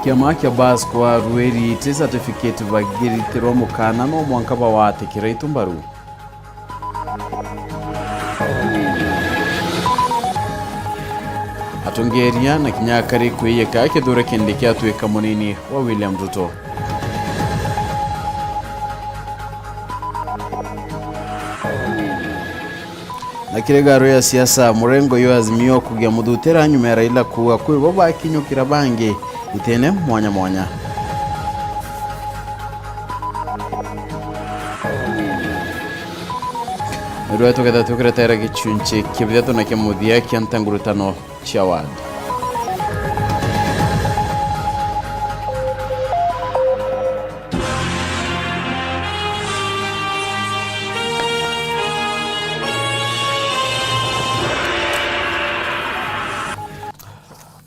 Kiama kia bas kwa rueri te certificate bagiri tiro mukana no mwankaba wate kiraitu mbaru. Atungeria na kinyakari kwiyeka kidura kendiki atweka munini wa William Ruto. Na kiregaro ya siasa murengo yo azimio kugia mudutera nyuma ya Raila kuwa kwibo bakinyukira bange itene mwanya. Weru atoketa tukretera gichunche kibyato na kemudia kiantangurutano chawad.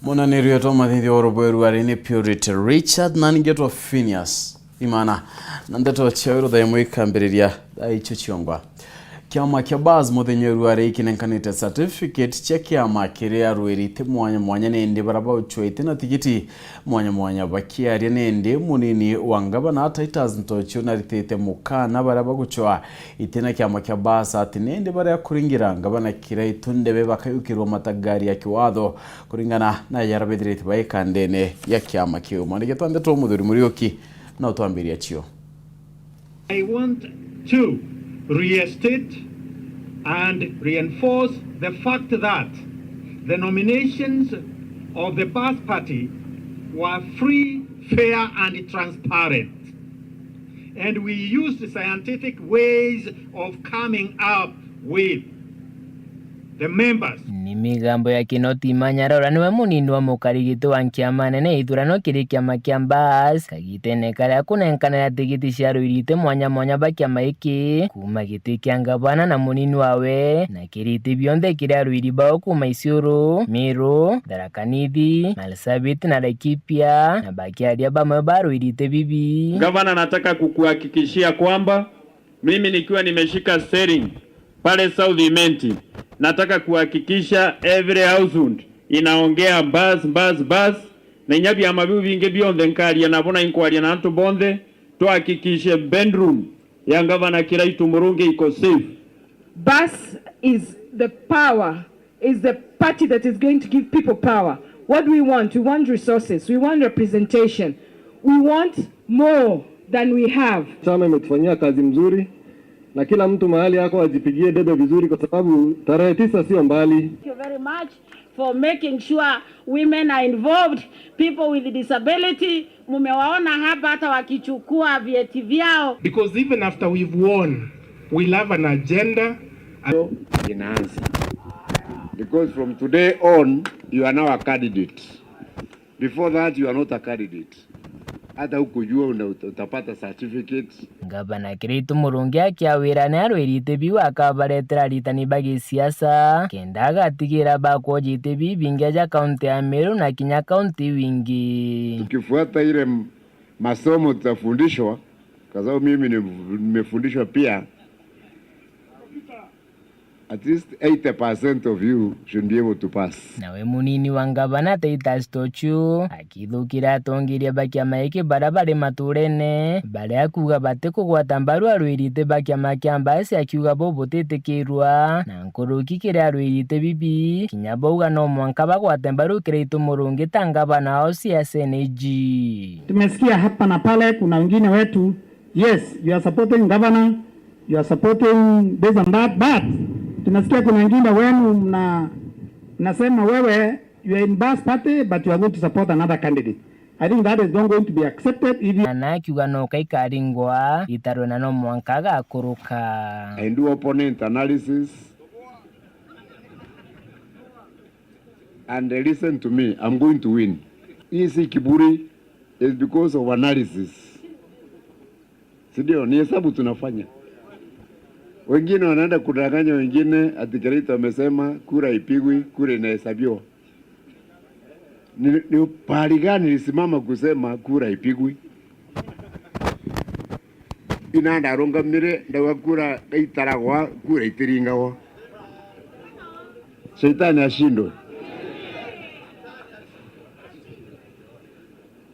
Mona nirio to mathithi oroboeru arine purity Richard nanigeto PHINEAS IMAANA Nteto chawiro da Imwe kambiriria da icho chiongwa kiama kia baz muthenyeru ari kinenkanite certificate cha kiama kiria ruerite mwanya nende baraba uchwete na tigiti mwanya bakiaria nende munini wangaba na Titus Ntocho na ritete mukana baraba guchwa itena kiama kia baz ati nende bara kuringira ngaba na kirai tundebe bakayukirwa matagari ya kiwatho kuringana na yarabedrete baikandene ya kiama kiyo manike Nteto muthuri murioki na utwambiria chio. I want to restate and reinforce the fact that the nominations of the Bas Party were free, fair and transparent. And we used scientific ways of coming up with the members. Ni migambo ya kinoti manyarora niwe munini wa mukarigito wa nkiamana ne ithurano kiri kiama kia Bas kagitene karia kunenkana ya tigiti cia ruirite mwanya bakiama iki kuma giti kia ngavana na munini wawe na kiriti bionde kiria ruiri bao kuma Isiolo, Meru, Tharaka Nithi, Marsabit na Laikipia na bakiaria bamwe ba ruirite bibi. Gavana, nataka kukuhakikishia kwamba mimi nikiwa nimeshika steering pale South Imenti, nataka kuhakikisha every household inaongea bus na nyabi ya mabiu vinge bionde nkari ya nabona inkwari na antu bonde tuhakikishe bedroom ya Gavana Kiraitu Murungi iko safe. Bus is the power, is the party that is going to give people power. What do we want? We want resources, we want representation, we want more than we have. Chama imetufanyia kazi mzuri na kila mtu mahali yako ajipigie debe vizuri kwa sababu tarehe 9 sio mbali. Thank you very much for making sure women are involved, people with disability mumewaona hapa hata wakichukua vyeti vyao. Because even after we've won, we'll have an agenda. Inaanza. Because from today on, you are now a candidate. Before that, you are not a candidate. Hata ukujua utapata certificate. Gavana Kiraitu Murungi akiawira na ruirite biwa akabaretera ritani bagi siasa kenda gatigira bakojite bibinge ja kaunti ya Meru na Kinya kaunti wingi. Tukifuata ile masomo tutafundishwa, kwa sababu mimi nimefundishwa pia, at least 80% of you should be able to pass. Nawe munini wa Gavana Titus Ntocho akithukira tongiria bakiama iki barabare maturene bare akuga bate kugwata mbaru aruirite bakiama kia Bas akiuga bo botetekirwa na nkoroki kire aruirite bibi Kinya bauga no mwanka bagwate mbaru Kiraitu Murungi tangaba na OCSNG. Tumesikia hapa na pale kuna wengine wetu, yes, you are supporting governor, you are supporting this and that, but tunasikia kuna wengine wenu nasema wewe you are in Bas Party but you are going to support another candidate. I think that is not going to be accepted if you na kiuga no kaikaringwa itaro na no mwanka gakuruka. I do opponent analysis and listen to me, I'm going to win. Easy kiburi is because of analysis. Sidio, ni hesabu tunafanya. Wengine wanaenda kudanganya wengine ati Kiraitu amesema kura ipigwi, kura inahesabiwa. Ni pahali gani nilisimama kusema kura ipigwi? Inaenda rongamire ndawa kura itaragwa, kura itiringwa. Shetani ashindwe.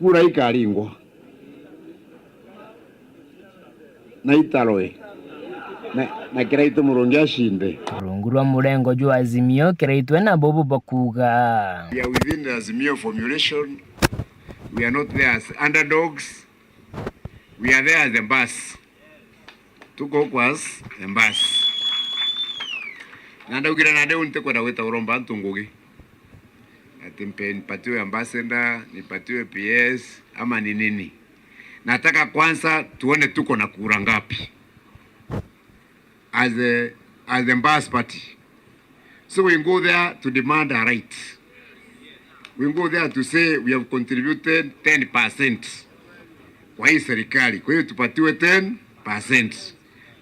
kura ikaringwa na itaroe na kiraito murongi ashinde rungu rwa murengo jwa Azimio kiraitwe na bobo bakuga. We are within the Azimio formulation. We are not there as underdogs. We are there as the bus. Tuko kwa as the bus. Nanda ugira nade unte kwa daweta uromba ntungugi. Atimpe nipatiwe ambassador, nipatiwe PS ama ni nini. Nataka kwanza tuone tuko na kura ngapi. As the bus party. So we go there to demand a right. We go there to say we have contributed 10% kwa hii serikali. Kwa hiyo tupatiwe 10%.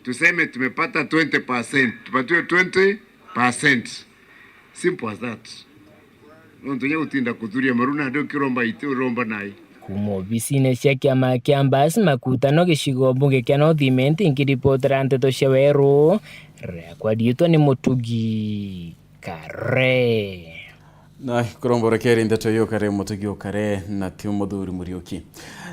Tuseme tumepata 20%, tupatiwe 20%. Simple as that. Nontonya utinda kuturia maruna ndio kiromba ite uromba nai. Kumo visine cia kiama kia mbasi makutano gicigo bunge kia North Imenti nkiripotera Nteto cia Weru rekwa dietwa ni Mutugi Kare na kurombora keri Nteto yo kare Mutugi Kare na tio Muthuri Muriuki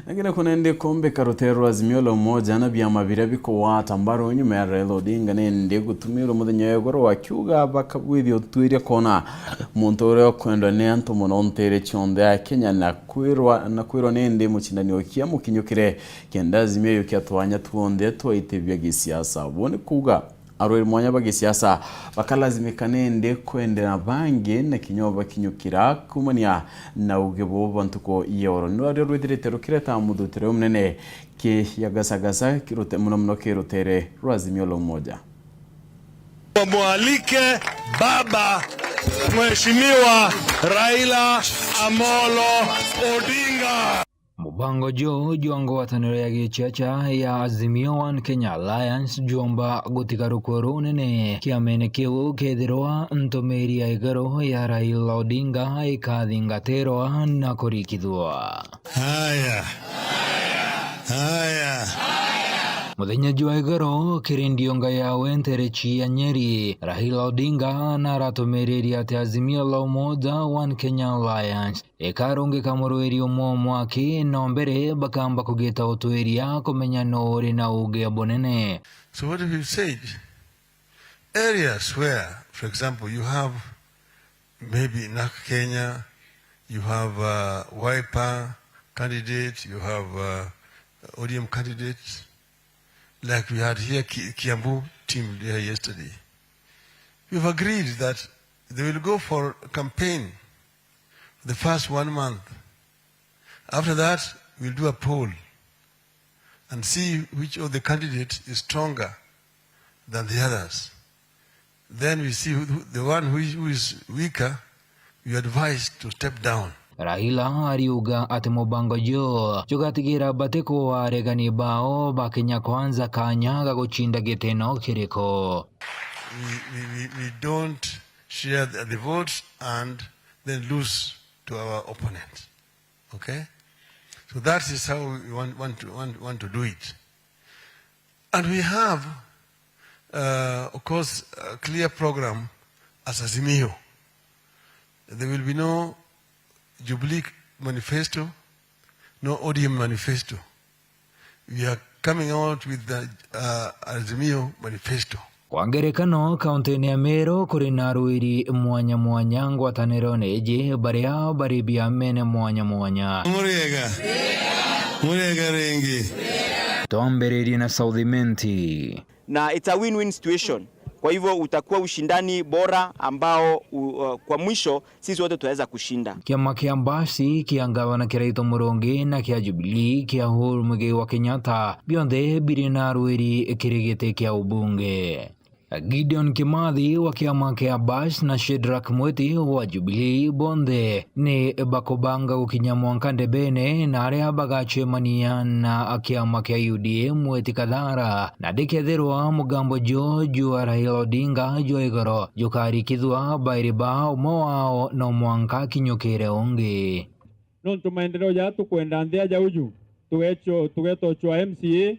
nagina kunende kombe karotero Azimio la Umoja na byama birabiko wata mbaro nyuma ya Raila Odinga nende gutumira muthenya yegoro wakiuga bakabwithio twire kona montore okwenda ne anto monontere chonde ya Kenya na kwirwa nende mucindani okia mukinyukire kenda Azimio yo kyatwanya tuonde twaitebya gisiasa bone kuga arori mwanya bagisiasa bakalazimika nende kwendera bange na kinyoba kinyukira kumania na ugebo bantuko yoro no rero rwediretero kireta mudutere umnene ke yagasagasa kirote muno kirotere Azimio la Umoja. Mwalike baba Mheshimiwa Raila Amolo Odinga. Mubango juango watanero ya gichacha ya Azimio One Kenya Alliance jomba gutikarukwero nene kiamene kiu kethirwa ntomeri ya igaro ya Raila Odinga ikathingatirwa na kurikithwa. Haya muthenya jwa igaro kirindionga ya wenterechi ya Nyeri Raila Odinga na ratomereri ati Azimio la Umoja One Kenya Alliance ekaronge kamurweri mwaki no mbere bakamba kugeta utweria kumenya no uri na uge abonene. So what have you said? Areas where, for example, you have maybe in Kenya, you have Wiper candidate, you have ODM candidates. Like we had here Kiambu team there yesterday. We've agreed that they will go for a campaign the first 1 month. After that, we'll do a poll and see which of the candidates is stronger than the others. Then we see the one who is weaker, we advise to step down. Raila ariuga ati mubango jugatigira bateko waregani bao bakenya kwanza kanyaga guchinda giteno kiriko. We don't share the votes and then lose to our opponent. Okay? So that is how we want to do it. And we have, of course, a clear program as Azimio. There will be no Jubilee manifesto, no ODM manifesto. We are coming out with the Azimio manifesto. Kwa ngerekano kaunti ya Meru kuri na ruiri mwanya ngwataniro neje baria baribia mene mwanya. Murega rengi. Tombereri na South Imenti. Na it's a win-win situation. Kwa hivyo utakuwa ushindani bora ambao kwa mwisho sisi wote tutaweza kushinda. Kiama kia mbasi kiangawa na kiraito murongi na kia Jubilee kia Uhuru Muigai wa Kenyatta bionde birina ruiri kirigete kia ubunge. Gideon Kimathi wa kiama kia Bash na Shedrack Mweti wa Jubilee bonde ni bakobanga ukinyamwankande bene na aria bagache mania na kiama kia UDA Mweti kadhara na dekethirwa mugambo jua Raila Odinga jo igoro jukari kithwa bairiba umo wao no mwanka kinyukire onge nontu maendeleo ya tukwenda nthia ja uju tugetochwa MCA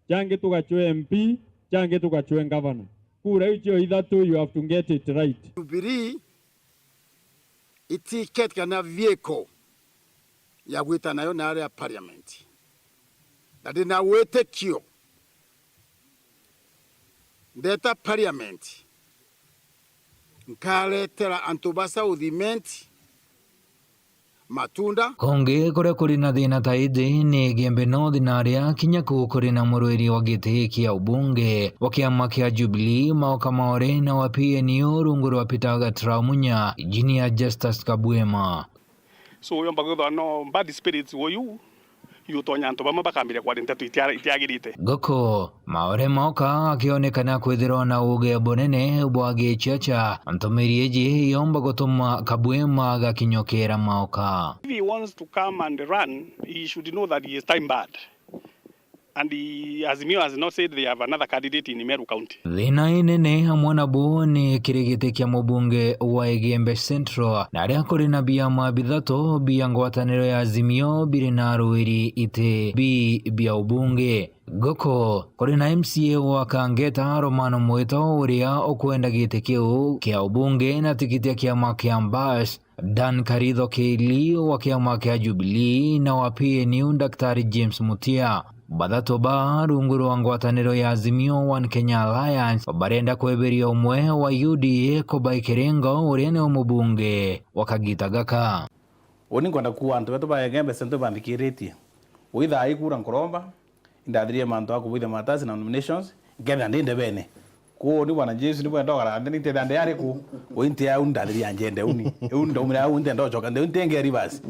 change tugachwe MP change tugachwe governor. Kura icho ithatu, you have to get it right. Jubilee itiket kana vieko ya gwita nayo nare ya parliament ndari na wete kio ndeta parliament nkaletera antubasa udhimenti matunda konge kore kuri na thina ta ithi ni gembe no thinaria kinya ku kuri na murwiri wa giti kia ubunge wa kiama kia Jubilee Maoka Maore na wa PNU rungu rwa Peter Traumunya Engineer Justus Kabwema. So yomba gutho no bad spirits wo yu tonya nto bama bakambire kwa Nteto itiagirite goko Maore Maoka akionekana kwithirwo na uge bonene bwage chacha antomeri eji yomba gutuma Kabwema agakinyokera Maoka. If he wants to come and run, he should know that he is time bad. And Azimio has not said they have another candidate in Meru County. Thina inene hamwe nabo ni kirigite kia mubunge wa Igembe Central na aria kuri na biama bithatu bia ngwataniro ya Azimio biri na ruiri ite bia ubunge. Goko kuri na MCA wa Kangeta Romano Mwito uria okwenda gite kiu kia ubunge na tikiti ya kiama kia Mbas Dan Karidho Keili wa kiama kia Jubilee na wa PNU Daktari James Mutia. Bathatoba rungu rwa ngwataniro ya Azimio One Kenya Alliance barenda kweberia umwe wa UDA Kobai Kirengo uria ni umubunge wakagita gaka oni kwenda kuwa antu betu ba Igembe Central bandikiriti witha ikura nkoromba indadhirie mantu akubwithe matasi na nominations ngetha ndinde bene ko ni bwana Jesu ni bwana ndogara ndi nte ndande yari ku ointe ya undadhiria njende uni unda umira unte ndochoka ndi ntenge rivers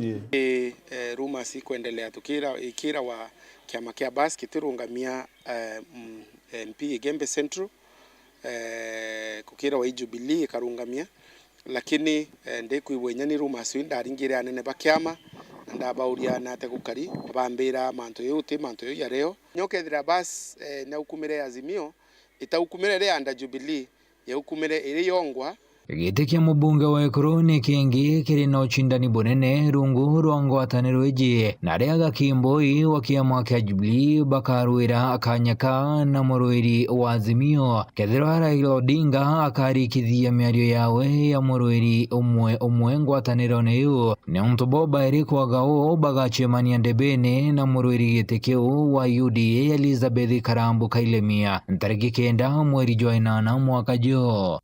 rumors kuendelea ikira wa kiama kia bas kitirungamia MP Igembe Central kukira wa Jubilee karungamia lakini ndikuibwenya ni rumors ndaringire anene bakiama ndabauria nate gukari bambira manto yote manto ya reo nyokethira bas na ukumire Azimio itaukumire ria anda Jubilee ya ukumire iri yongwa giti kia mubunge wa Ekuru ni kingi kiri na uchindani bonene rungu rwa ngwataniro eji na aria gakimboi wa kiama kia Jubilee bakaruira akanyaka na murwiri wa Azimio kethira Raila Odinga akarikithia miario yawe ya murwiri umwe ngwataniro niyo ni untu boba iri kwagao bagachemania ndebene na murwiri giti kiu wa UDA Elizabeth Karambu Kailemia ntariki 9 mweri jwa 8 mwaka jo.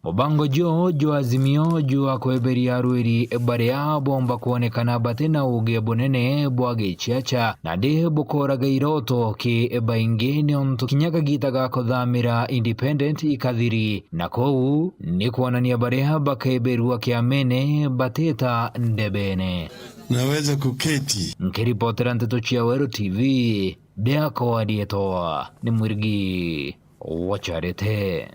Mubango jo Azimio jua kweberia ruiri baria bomba kuonekana batena uge bonene bwage chiacha na de bukora gairoto ki bainge ni onto kinyaka gitaga kodhamira independent ikathiri na kou ni kuonania baria bakeberua kiamene bateta ndebene naweza kuketi nkiripotera Nteto chia Weru TV deako adietoa ni mwirigi wacharete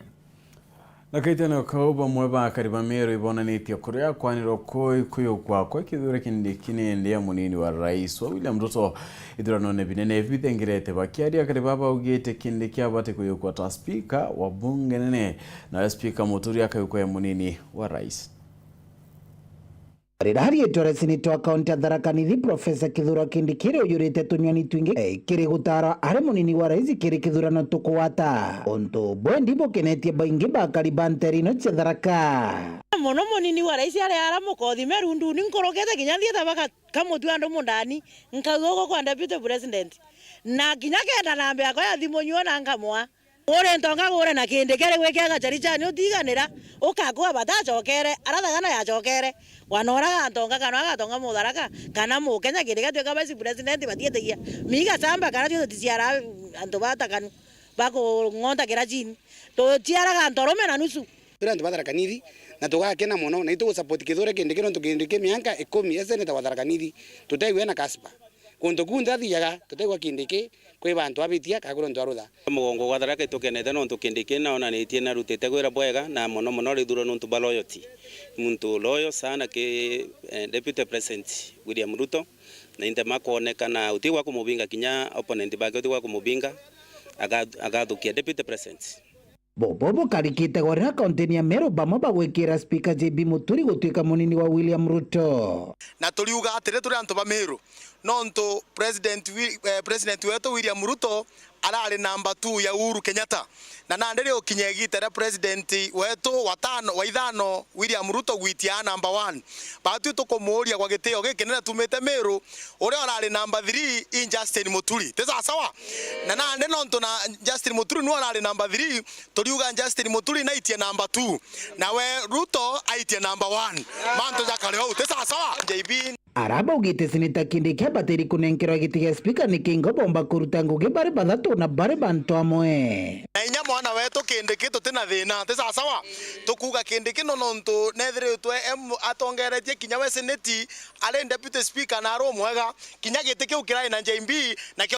na kaitana kauba mweba kariba mero ibonanitie kuria kwaniro kuyo kwa kithure kindi ya munini wa rais wa William Ruto idurano ne binene bithengirete bakiaria karibaba ugite kindi kia bate kuyo kwa ta speaker wa bunge nene na speaker Muturi akayuko ya munini wa rais. Rirari etore sinito akaunti ya Thaa Nithi Profesa Kithura Kindikire uyurite tunyoni twingi kiri gutara ari munini wa rais kiri kithurano tukuwata onto bwendi bokenetie baingi bakariba nterino cia Thaa muno munini wa rais ari aramukothi merundu ni nkorogete kinya thieta baka kamutu andu mundani nkagogo kwa deputy president na kinya kenda nambe yako ya thimu nyona ngamwa ore ntonga gore na kinde kere gweke gacharicha ni utiganira ukagwa batachokere arathagana ya chokere wanora ntonga kana agatonga mutharaka kana mukenya kinde gatweka vice president batietegia miga samba kana tio ticiara antu batakanu bako ngonda kirajini to tiara ntorome na nusu Durante Thaa Nithi na tugakena muno na itu support Kithura Kindikire tukindike miaka 10 seneta wa Thaa Nithi tutaiwe na kaspa kundu kunda thiaga tutaigwa Kindiki kwi bantu abitia kaguro ndwarutha mugongo gwa Tharaka itukenete no Kindiki na ona nitie na rutete gwira bwega na muno rithuro no ntu loyalty muntu loyo sana ke deputy president William Ruto na inde makonekana utigwa kumubinga kinya opponent bake utigwa kumubinga agathukia deputy president Bobo karikite gorira kaunti ya Meru bamo bagwikira speaker JB Muturi gutwika munini wa William Ruto na tuliuga atire turi antu ba Meru no nto president wetu William Ruto arari namba 2 ya Uhuru Kenyatta na nandere ukinyegitera president wetu wa ithano William Ruto gwitia namba 1 batu tukumuria kwa gitio gikinene tumite Meru uria arari namba 3 in Justin Muturi tesa sawa na nande nonto na Justin Muturi no arari namba 3 turiuga Justin Muturi na itie namba 2 na we Ruto aitie namba 1 manto jakale au tesa sawa JB araba ugite sinita Kindiki bateri kunenkerwa gitiga speaker ni kingo bomba kuruta ngugi bari bathatu na bari bantu amwe na inya mwana wetu Kindiki tutina thina tesa sawa tukuga Kindiki nonto nethire twe atongeretie kinya we seneti ale deputy speaker na ro mwega kinya gitike ukiraina JB na